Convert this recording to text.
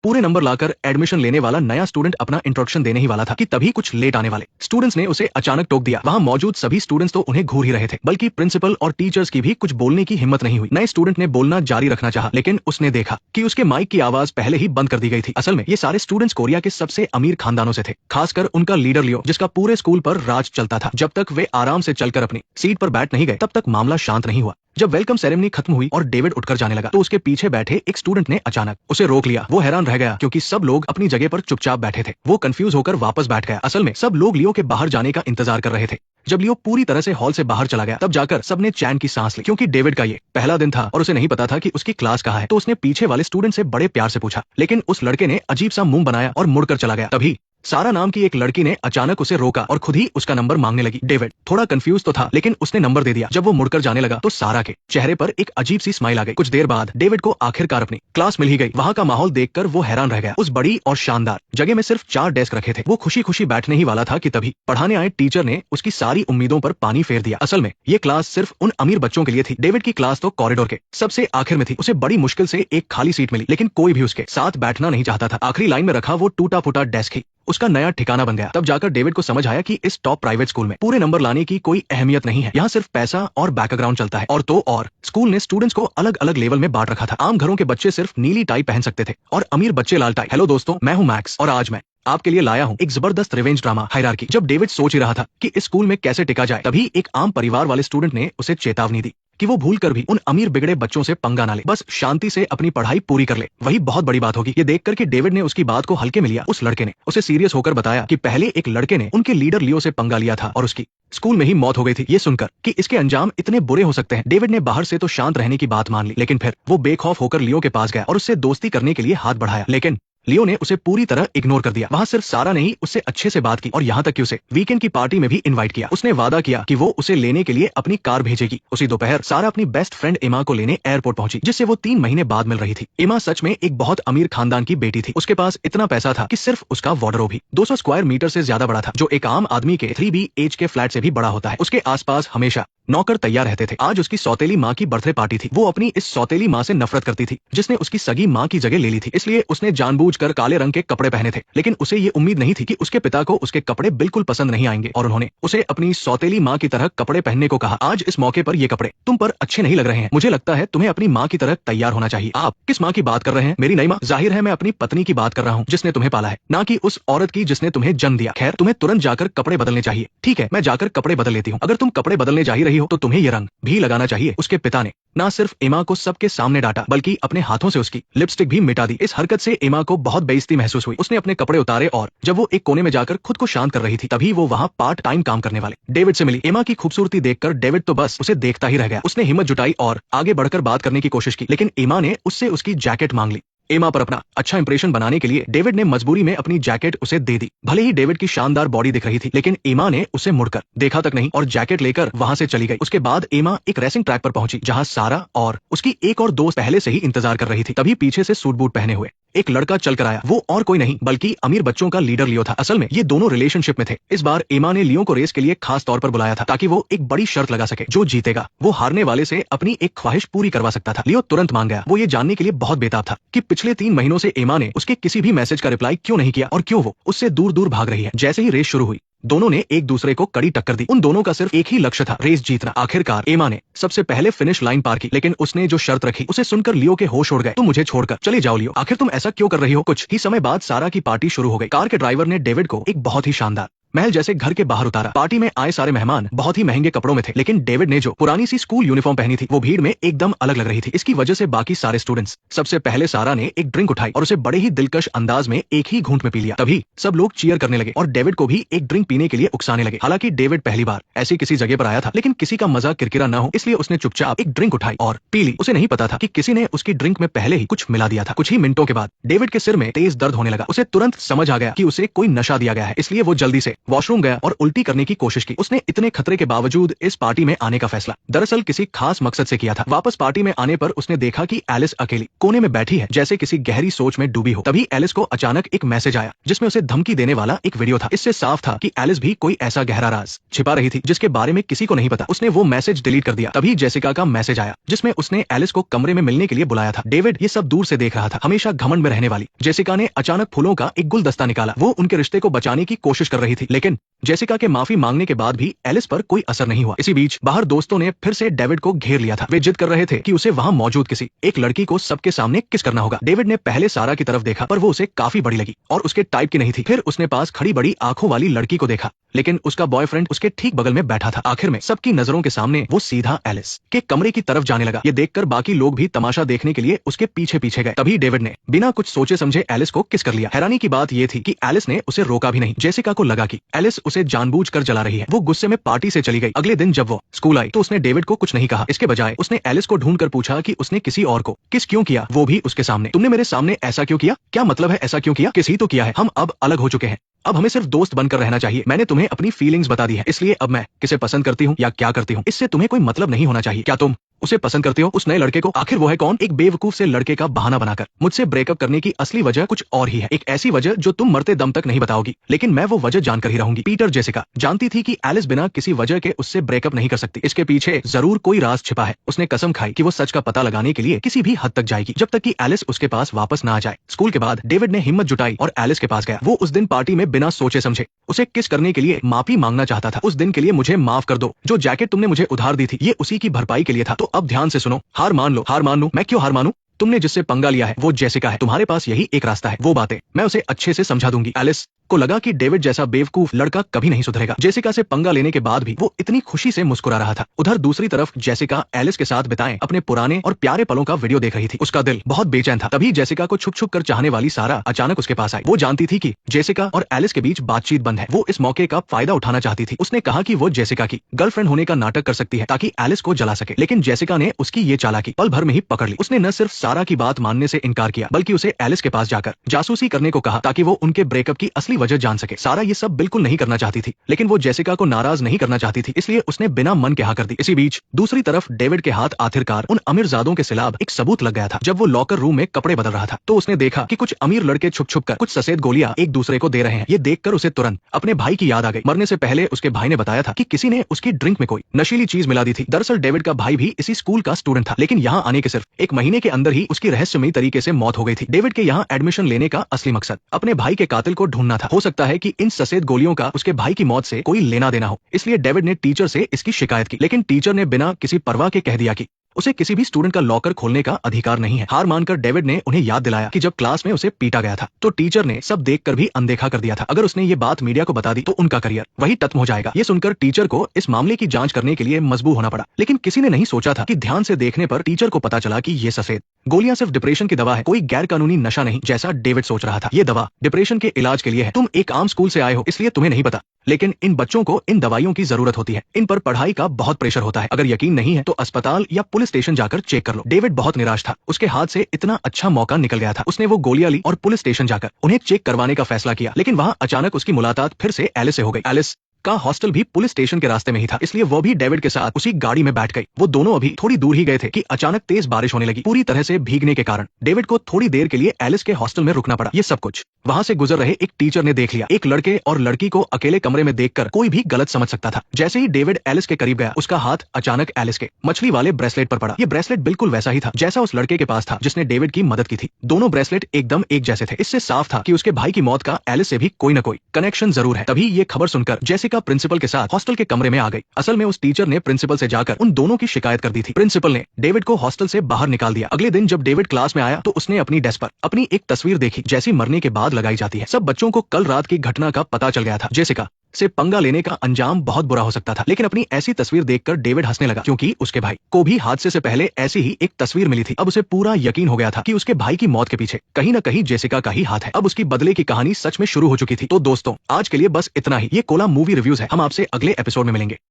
पूरे नंबर लाकर एडमिशन लेने वाला नया स्टूडेंट अपना इंट्रोडक्शन देने ही वाला था कि तभी कुछ लेट आने वाले स्टूडेंट्स ने उसे अचानक टोक दिया। वहां मौजूद सभी स्टूडेंट्स तो उन्हें घूर ही रहे थे, बल्कि प्रिंसिपल और टीचर्स की भी कुछ बोलने की हिम्मत नहीं हुई। नए स्टूडेंट ने बोलना जारी रखना चाहा, लेकिन उसने देखा कि उसके माइक की आवाज पहले ही बंद कर दी गई थी। असल में ये सारे स्टूडेंट्स कोरिया के सबसे अमीर खानदानों से थे, खासकर उनका लीडर लियो, जिसका पूरे स्कूल पर राज चलता था। जब तक वे आराम से चलकर अपनी सीट पर बैठ नहीं गए, तब तक मामला शांत नहीं हुआ। जब वेलकम सेरेमनी खत्म हुई और डेविड उठकर जाने लगा, तो उसके पीछे बैठे एक स्टूडेंट ने अचानक उसे रोक लिया। वो हैरान रह गया क्योंकि सब लोग अपनी जगह पर चुपचाप बैठे थे। वो कंफ्यूज होकर वापस बैठ गया। असल में सब लोग लियो के बाहर जाने का इंतजार कर रहे थे। जब लियो पूरी तरह से हॉल से बाहर चला गया, तब जाकर सबने चैन की सांस ली, क्योंकि डेविड का ये पहला दिन था और उसे नहीं पता था कि उसकी क्लास कहाँ है। तो उसने पीछे वाले स्टूडेंट से बड़े प्यार से पूछा, लेकिन उस लड़के ने अजीब सा मुंह बनाया और मुड़कर चला गया। तभी सारा नाम की एक लड़की ने अचानक उसे रोका और खुद ही उसका नंबर मांगने लगी। डेविड थोड़ा कंफ्यूज तो था, लेकिन उसने नंबर दे दिया। जब वो मुड़कर जाने लगा, तो सारा के चेहरे पर एक अजीब सी स्माइल आ गई। कुछ देर बाद डेविड को आखिरकार अपनी क्लास मिल ही गई। वहाँ का माहौल देखकर वो हैरान रह गया। उस बड़ी और शानदार जगह में सिर्फ 4 डेस्क रखे थे। वो खुशी खुशी बैठने ही वाला था कि तभी पढ़ाने आए टीचर ने उसकी सारी उम्मीदों पर पानी फेर दिया। असल में ये क्लास सिर्फ उन अमीर बच्चों के लिए थी। डेविड की क्लास तो कॉरिडोर के सबसे आखिर में थी। उसे बड़ी मुश्किल से एक खाली सीट मिली, लेकिन कोई भी उसके साथ बैठना नहीं चाहता था। आखिरी लाइन में रखा वो टूटा फूटा डेस्क ही उसका नया ठिकाना बन गया। तब जाकर डेविड को समझ आया कि इस टॉप प्राइवेट स्कूल में पूरे नंबर लाने की कोई अहमियत नहीं है। यहाँ सिर्फ पैसा और बैकग्राउंड चलता है। और स्कूल ने स्टूडेंट्स को अलग अलग लेवल में बांट रखा था। आम घरों के बच्चे सिर्फ नीली टाई पहन सकते थे और अमीर बच्चे लाल टाई। हेलो दोस्तों, मैं हूँ मैक्स और आज मैं आपके लिए लाया हूँ एक जबरदस्त रिवेंज ड्रामा, हायरार्की। जब डेविड सोच ही रहा था कि इस स्कूल में कैसे टिका जाए, तभी एक आम परिवार वाले स्टूडेंट ने उसे चेतावनी दी कि वो भूलकर भी उन अमीर बिगड़े बच्चों से पंगा ना ले, बस शांति से अपनी पढ़ाई पूरी कर ले, वही बहुत बड़ी बात होगी। ये देखकर कि डेविड ने उसकी बात को हल्के में लिया, उस लड़के ने उसे सीरियस होकर बताया कि पहले एक लड़के ने उनके लीडर लियो से पंगा लिया था और उसकी स्कूल में ही मौत हो गई थी। ये सुनकर कि इसके अंजाम इतने बुरे हो सकते हैं, डेविड ने बाहर से तो शांत रहने की बात मान ली, लेकिन फिर वो बेखौफ होकर लियो के पास गया और उससे दोस्ती करने के लिए हाथ बढ़ाया। लेकिन लियो ने उसे पूरी तरह इग्नोर कर दिया। वहां सिर्फ सारा ने ही उससे अच्छे से बात की और यहाँ तक कि उसे वीकेंड की पार्टी में भी इनवाइट किया। उसने वादा किया कि वो उसे लेने के लिए अपनी कार भेजेगी। उसी दोपहर सारा अपनी बेस्ट फ्रेंड एमा को लेने एयरपोर्ट पहुंची, जिससे वो 3 महीने बाद मिल रही थी। एमा सच में एक बहुत अमीर खानदान की बेटी थी। उसके पास इतना पैसा था कि सिर्फ उसका वार्डरोब भी 200 स्क्वायर मीटर से ज्यादा बड़ा था, जो एक आम आदमी के 3BH के फ्लैट से भी बड़ा होता है। उसके आसपास हमेशा नौकर तैयार रहते थे। आज उसकी सौतेली माँ की बर्थडे पार्टी थी। वो अपनी इस सौतेली माँ से नफरत करती थी, जिसने उसकी सगी माँ की जगह ले ली थी। इसलिए उसने जानबूझकर काले रंग के कपड़े पहने थे, लेकिन उसे ये उम्मीद नहीं थी कि उसके पिता को उसके कपड़े बिल्कुल पसंद नहीं आएंगे और उन्होंने उसे अपनी सौतेली माँ की तरह कपड़े पहनने को कहा। आज इस मौके पर ये कपड़े तुम पर अच्छे नहीं लग रहे हैं। मुझे लगता है तुम्हें अपनी माँ की तरह तैयार होना चाहिए। आप किस माँ की बात कर रहे हैं? मेरी नई माँ? जाहिर है मैं अपनी पत्नी की बात कर रहा हूँ, जिसने तुम्हें पाला है, ना कि उस औरत की जिसने तुम्हें जन्म दिया। खैर, तुम्हें तुरंत जाकर कपड़े बदलने चाहिए। ठीक है, मैं जाकर कपड़े बदल लेती हूँ। अगर तुम कपड़े बदलने जा ही रही हो तो तुम्हें ये रंग भी लगाना चाहिए। उसके पिता ने ना सिर्फ एमा को सबके सामने डांटा, बल्कि अपने हाथों से उसकी लिपस्टिक भी मिटा दी। इस हरकत से एमा को बहुत बेइज्जती महसूस हुई। उसने अपने कपड़े उतारे और जब वो एक कोने में जाकर खुद को शांत कर रही थी, तभी वो वहाँ पार्ट टाइम काम करने वाले डेविड से मिली। एमा की खूबसूरती देखकर डेविड तो बस उसे देखता ही रह गया। उसने हिम्मत जुटाई और आगे बढ़कर बात करने की कोशिश की, लेकिन एमा ने उससे उसकी जैकेट मांग ली। एमा पर अपना अच्छा इंप्रेशन बनाने के लिए डेविड ने मजबूरी में अपनी जैकेट उसे दे दी। भले ही डेविड की शानदार बॉडी दिख रही थी, लेकिन एमा ने उसे मुड़कर देखा तक नहीं और जैकेट लेकर वहां से चली गई। उसके बाद एमा एक रेसिंग ट्रैक पर पहुंची, जहां सारा और उसकी एक और दोस्त पहले से ही इंतजार कर रही थी। तभी पीछे से सूट बूट पहने हुए एक लड़का चल कर आया। वो और कोई नहीं बल्कि अमीर बच्चों का लीडर लियो था। असल में ये दोनों रिलेशनशिप में थे। इस बार एमा ने लियो को रेस के लिए खास तौर पर बुलाया था, ताकि वो एक बड़ी शर्त लगा सके। जो जीतेगा वो हारने वाले से अपनी एक ख्वाहिश पूरी करवा सकता था। लियो तुरंत मान गया। वो ये जानने के लिए बहुत बेताब था कि पिछले 3 महीनों से एमा ने उसके किसी भी मैसेज का रिप्लाई क्यों नहीं किया और क्यों वो उससे दूर दूर भाग रही है। जैसे ही रेस शुरू हुई, दोनों ने एक दूसरे को कड़ी टक्कर दी। उन दोनों का सिर्फ एक ही लक्ष्य था, रेस जीतना। आखिरकार एमा ने सबसे पहले फिनिश लाइन पार की, लेकिन उसने जो शर्त रखी उसे सुनकर लियो के होश उड़ गए। तुम मुझे छोड़कर चले जाओ लियो, आखिर तुम ऐसा क्यों कर रही हो? कुछ ही समय बाद सारा की पार्टी शुरू हो गई। कार के ड्राइवर ने डेविड को एक बहुत ही शानदार महल जैसे घर के बाहर उतारा। पार्टी में आए सारे मेहमान बहुत ही महंगे कपड़ों में थे, लेकिन डेविड ने जो पुरानी सी स्कूल यूनिफॉर्म पहनी थी, वो भीड़ में एकदम अलग लग रही थी। इसकी वजह से बाकी सारे स्टूडेंट्स सबसे पहले सारा ने एक ड्रिंक उठाई और उसे बड़े ही दिलकश अंदाज में एक ही घूंट में पी लिया। तभी सब लोग चीयर करने लगे और डेविड को भी एक ड्रिंक पीने के लिए उकसाने लगे। हालांकि डेविड पहली बार ऐसी किसी जगह पर आया था, लेकिन किसी का मजा किरकिरा न हो, इसलिए उसने चुपचाप एक ड्रिंक उठाई और पी ली। उसे नहीं पता था कि किसी ने उसकी ड्रिंक में पहले ही कुछ मिला दिया था। कुछ ही मिनटों के बाद डेविड के सिर में तेज दर्द होने लगा। उसे तुरंत समझ आ गया कि उसे कोई नशा दिया गया है, इसलिए वो जल्दी से वॉशरूम गया और उल्टी करने की कोशिश की। उसने इतने खतरे के बावजूद इस पार्टी में आने का फैसला दरअसल किसी खास मकसद से किया था। वापस पार्टी में आने पर उसने देखा कि एलिस अकेली कोने में बैठी है, जैसे किसी गहरी सोच में डूबी हो। तभी एलिस को अचानक एक मैसेज आया जिसमें उसे धमकी देने वाला एक वीडियो था। इससे साफ था कि एलिस भी कोई ऐसा गहरा राज छिपा रही थी जिसके बारे में किसी को नहीं पता। उसने वो मैसेज डिलीट कर दिया। तभी जेसिका का मैसेज आया जिसमें उसने एलिस को कमरे में मिलने के लिए बुलाया था। डेविड ये सब दूर से देख रहा था। हमेशा घमंड में रहने वाली जेसिका ने अचानक फूलों का एक गुलदस्ता निकाला। वो उनके रिश्ते को बचाने की कोशिश कर रही थी, लेकिन जेसिका के माफी मांगने के बाद भी एलिस पर कोई असर नहीं हुआ। इसी बीच बाहर दोस्तों ने फिर से डेविड को घेर लिया था। वे जिद कर रहे थे कि उसे वहां मौजूद किसी एक लड़की को सबके सामने किस करना होगा। डेविड ने पहले सारा की तरफ देखा पर वो उसे काफी बड़ी लगी और उसके टाइप की नहीं थी। फिर उसने पास खड़ी बड़ी आंखों वाली लड़की को देखा, लेकिन उसका बॉयफ्रेंड उसके ठीक बगल में बैठा था। आखिर में सबकी नजरों के सामने वो सीधा एलिस के कमरे की तरफ जाने लगा। ये देखकर बाकी लोग भी तमाशा देखने के लिए उसके पीछे पीछे गए। तभी डेविड ने बिना कुछ सोचे समझे एलिस को किस कर लिया। हैरानी की बात ये थी कि एलिस ने उसे रोका भी नहीं। जेसिका को लगा कि एलिस उसे जानबूझकर जला रही है। वो गुस्से में पार्टी से चली गई। अगले दिन जब वो स्कूल आई तो उसने डेविड को कुछ नहीं कहा। इसके बजाय उसने एलिस को ढूंढकर पूछा कि उसने किसी और को किस क्यों किया, वो भी उसके सामने। तुमने मेरे सामने ऐसा क्यों किया? क्या मतलब है ऐसा क्यों किया? किस ही तो किया है। हम अब अलग हो चुके हैं। अब हमें सिर्फ दोस्त बनकर रहना चाहिए। मैंने तुम्हें अपनी फीलिंग्स बता दी है, इसलिए अब मैं किसे पसंद करती हूँ या क्या करती हूँ इससे तुम्हें कोई मतलब नहीं होना चाहिए। क्या तुम उसे पसंद करते हो, उस नए लड़के को? आखिर वो है कौन? एक बेवकूफ से लड़के का बहाना बनाकर मुझसे ब्रेकअप करने की असली वजह कुछ और ही है। एक ऐसी वजह जो तुम मरते दम तक नहीं बताओगी, लेकिन मैं वो वजह जानकर ही रहूंगी। पीटर जेसिका जानती थी कि एलिस बिना किसी वजह के उससे ब्रेकअप नहीं कर सकती। इसके पीछे जरूर कोई राज छिपा है। उसने कसम खाई कि वो सच का पता लगाने के लिए किसी भी हद तक जाएगी, जब तक कि एलिस उसके पास वापस ना आ जाए। स्कूल के बाद डेविड ने हिम्मत जुटाई और एलिस के पास गया। वो उस दिन पार्टी में बिना सोचे समझे उसे किस करने के लिए माफी मांगना चाहता था। उस दिन के लिए मुझे माफ कर दो। जो जैकेट तुमने मुझे उधार दी थी ये उसी की भरपाई के लिए था। तो अब ध्यान से सुनो, हार मान लो। हार मान लूं? मैं क्यों हार मानूं? तुमने जिससे पंगा लिया है वो जेसिका है। तुम्हारे पास यही एक रास्ता है। वो बातें मैं उसे अच्छे से समझा दूंगी। एलिस को लगा कि डेविड जैसा बेवकूफ लड़का कभी नहीं सुधरेगा। जेसिका से पंगा लेने के बाद भी वो इतनी खुशी से मुस्कुरा रहा था। उधर दूसरी तरफ जेसिका एलिस के साथ बिताए अपने पुराने और प्यारे पलों का वीडियो देख रही थी। उसका दिल बहुत बेचैन था। तभी जेसिका को छुप छुप कर चाहने वाली सारा अचानक उसके पास आई। वो जानती थी कि जेसिका और एलिस के बीच बातचीत बंद है। वो इस मौके का फायदा उठाना चाहती थी। उसने कहा कि वो जेसिका की गर्लफ्रेंड होने का नाटक कर सकती है ताकि एलिस को जला सके, लेकिन जेसिका ने उसकी ये चालाकी पल भर में ही पकड़ ली। उसने न सिर्फ सारा की बात मानने से इनकार किया, बल्कि उसे एलिस के पास जाकर जासूसी करने को कहा ताकि वो उनके ब्रेकअप की असली वजह जान सके। सारा ये सब बिल्कुल नहीं करना चाहती थी, लेकिन वो जेसिका को नाराज नहीं करना चाहती थी, इसलिए उसने बिना मन के हाँ कर दी। इसी बीच दूसरी तरफ डेविड के हाथ आखिरकार उन अमीरजादों के खिलाफ एक सबूत लग गया था। जब वो लॉकर रूम में कपड़े बदल रहा था तो उसने देखा कि कुछ अमीर लड़के छुप छुप कर कुछ सफेद गोलियां एक दूसरे को दे रहे हैं। ये देखकर उसे तुरंत अपने भाई की याद आ गई। मरने से पहले उसके भाई ने बताया था कि किसी ने उसकी ड्रिंक में कोई नशीली चीज मिला दी थी। दरअसल डेविड का भाई भी इसी स्कूल का स्टूडेंट था, लेकिन यहाँ आने के सिर्फ एक महीने के अंदर ही उसकी रहस्यमयी तरीके से मौत हो गई थी। डेविड के यहाँ एडमिशन लेने का असली मकसद अपने भाई के कातिल को ढूंढना था। हो सकता है कि इन सफेद गोलियों का उसके भाई की मौत से कोई लेना देना हो, इसलिए डेविड ने टीचर से इसकी शिकायत की, लेकिन टीचर ने बिना किसी परवाह के कह दिया कि उसे किसी भी स्टूडेंट का लॉकर खोलने का अधिकार नहीं है। हार मानकर डेविड ने उन्हें याद दिलाया कि जब क्लास में उसे पीटा गया था तो टीचर ने सब देखकर भी अनदेखा कर दिया था। अगर उसने ये बात मीडिया को बता दी तो उनका करियर वही खत्म हो जाएगा। ये सुनकर टीचर को इस मामले की जांच करने के लिए मजबूर होना पड़ा, लेकिन किसी ने नहीं सोचा था कि ध्यान से देखने पर टीचर को पता चला कि ये सफेद गोलियां सिर्फ डिप्रेशन की दवा है, कोई गैर कानूनी नशा नहीं जैसा डेविड सोच रहा था। ये दवा डिप्रेशन के इलाज के लिए है। तुम एक आम स्कूल से आए हो इसलिए तुम्हें नहीं पता, लेकिन इन बच्चों को इन दवाइयों की जरूरत होती है। इन पर पढ़ाई का बहुत प्रेशर होता है। अगर यकीन नहीं है तो अस्पताल या पुलिस स्टेशन जाकर चेक कर लो। डेविड बहुत निराश था। उसके हाथ से इतना अच्छा मौका निकल गया था। उसने वो गोलियां ली और पुलिस स्टेशन जाकर उन्हें चेक करवाने का फैसला किया, लेकिन वहां अचानक उसकी मुलाकात फिर से एलिस से हो गई। एलिस का हॉस्टल भी पुलिस स्टेशन के रास्ते में ही था, इसलिए वो भी डेविड के साथ उसी गाड़ी में बैठ गई। वो दोनों अभी थोड़ी दूर ही गए थे कि अचानक तेज बारिश होने लगी। पूरी तरह से भीगने के कारण डेविड को थोड़ी देर के लिए एलिस के हॉस्टल में रुकना पड़ा। ये सब कुछ वहां से गुजर रहे एक टीचर ने देख लिया। एक लड़के और लड़की को अकेले कमरे में देखकर कोई भी गलत समझ सकता था। जैसे ही डेविड एलिस के करीब गया, उसका हाथ अचानक एलिस के मछली वाले ब्रेसलेट पर पड़ा। ये ब्रेसलेट बिल्कुल वैसा ही था जैसा उस लड़के के पास था जिसने डेविड की मदद की थी। दोनों ब्रेसलेट एकदम एक जैसे थे। इससे साफ था कि उसके भाई की मौत का एलिस से भी कोई न कोई कनेक्शन जरूर है। तभी ये खबर सुनकर जेसिका प्रिंसिपल के साथ हॉस्टल के कमरे में आ गई। असल में उस टीचर ने प्रिंसिपल से जाकर उन दोनों की शिकायत कर दी थी। प्रिंसिपल ने डेविड को हॉस्टल से बाहर निकाल दिया। अगले दिन जब डेविड क्लास में आया तो उसने अपनी डेस्क पर अपनी एक तस्वीर देखी जैसी मरने के बाद लगाई जाती है। सब बच्चों को कल रात की घटना का पता चल गया था। जेसिका से पंगा लेने का अंजाम बहुत बुरा हो सकता था, लेकिन अपनी ऐसी तस्वीर देखकर डेविड हंसने लगा, क्योंकि उसके भाई को भी हादसे से पहले ऐसी ही एक तस्वीर मिली थी। अब उसे पूरा यकीन हो गया था कि उसके भाई की मौत के पीछे कहीं न कहीं जेसिका का ही हाथ है। अब उसकी बदले की कहानी सच में शुरू हो चुकी थी। तो दोस्तों, आज के लिए बस इतना ही। ये कोला मूवी रिव्यूज है। हम आपसे अगले एपिसोड में मिलेंगे।